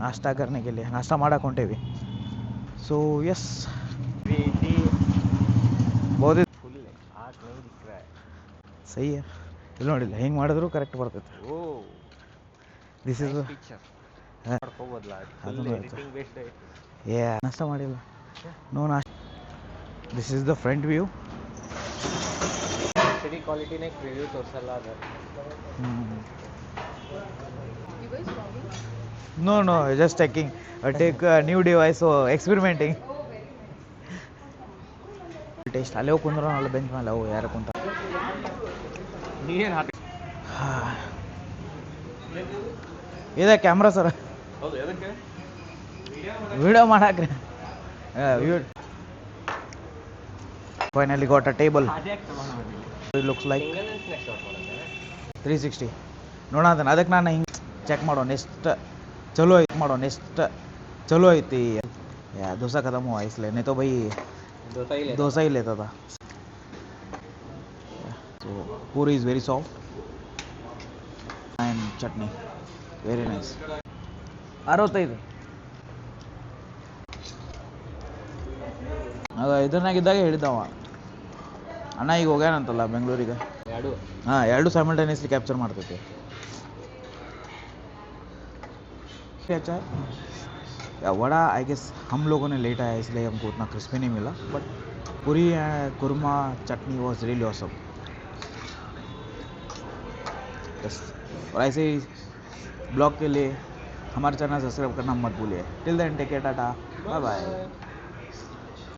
नाश्ता करने के लिए नाश्ता माड़ा ಕೊಂಟೇವಿ सो यस बहुत फुल आर्ट नहीं दिख रहा है सही है ಇಲ್ಲಿ ನೋಡಿಲ್ಲ ಹಿಂಗೆ ಮಾಡಿದ್ರು ಕರೆಕ್ಟ್ ಬರ್ತೈತೆ ओ ದಿಸ್ ಇಸ್ पिक्चर ಮಾಡ್ಕೋಬೋದಲ್ಲ ಅದು ಫುಲ್ ಎಡಿಟಿಂಗ್ ಬೇಸ್ಡ್ ಐತಿ ಏ ನಾಷ್ಟ ಮಾಡಿಲ್ಲ ನೋ ನಾಷ್ಟ this is the front view ಸರಿ ಕ್ವಾಲಿಟಿನೇ ಪ್ರಿವ್ಯೂ ತೋರಿಸಲ್ಲ ಅದು No, no, just checking. Take a new device, so experimenting. Taste. ಅಲ್ಲೇ ಕುಂದ್ರು ಅಲ್ಲಿ ಬೆಂಚ್ ಮೇಲೆ ಅವು ಯಾರು ಕುಂತ ನೀನು ಹಾಕಿ ಇದೆ ಕ್ಯಾಮ್ರಾ ಸರ್ ಹೌದು ಎದಕ್ಕೆ ವಿಡಿಯೋ ಮಾಡಾಕ್ರಿ finally got a table it looks like 360 ನೋಡೋಣ ಅದಕ್ಕೆ ನಾನು ಹಿಂಗೆ ಚೆಕ್ ಮಾಡೋಣ ಎಷ್ಟು चलो मारो नेक्स्ट चलो ಐತಿ डोसा खत्म हुआ इसलिए नहीं तो भाई डोसा ही लेता था so पूरी is very soft and chutney very nice 65 ಆಗ ಇದನ್ನಾಗಿದ್ದಾಗ ಹೇಳಿದ್ದವ ಅಣ್ಣ ಈಗ ಹೋಗ್ಯಾನಂತಲ್ಲ ಬೆಂಗಳೂರಿಗೆ ಹಾಂ ಎರಡು ಸೈಮಲ್ಟೇನಿಯಸ್ಲಿ ಕ್ಯಾಪ್ಚರ್ ಮಾಡ್ತೈತಿ अच्छा है वड़ा आई गेस हम लोगों ने लेट आया इसलिए हमको उतना क्रिस्पी नहीं मिला बट पूरी कुरमा चटनी वॉज रियली ऑसम बस और ऐसे ही ब्लॉग के लिए हमारे चैनल सब्सक्राइब करना मत भूलिए till then take care tata bye bye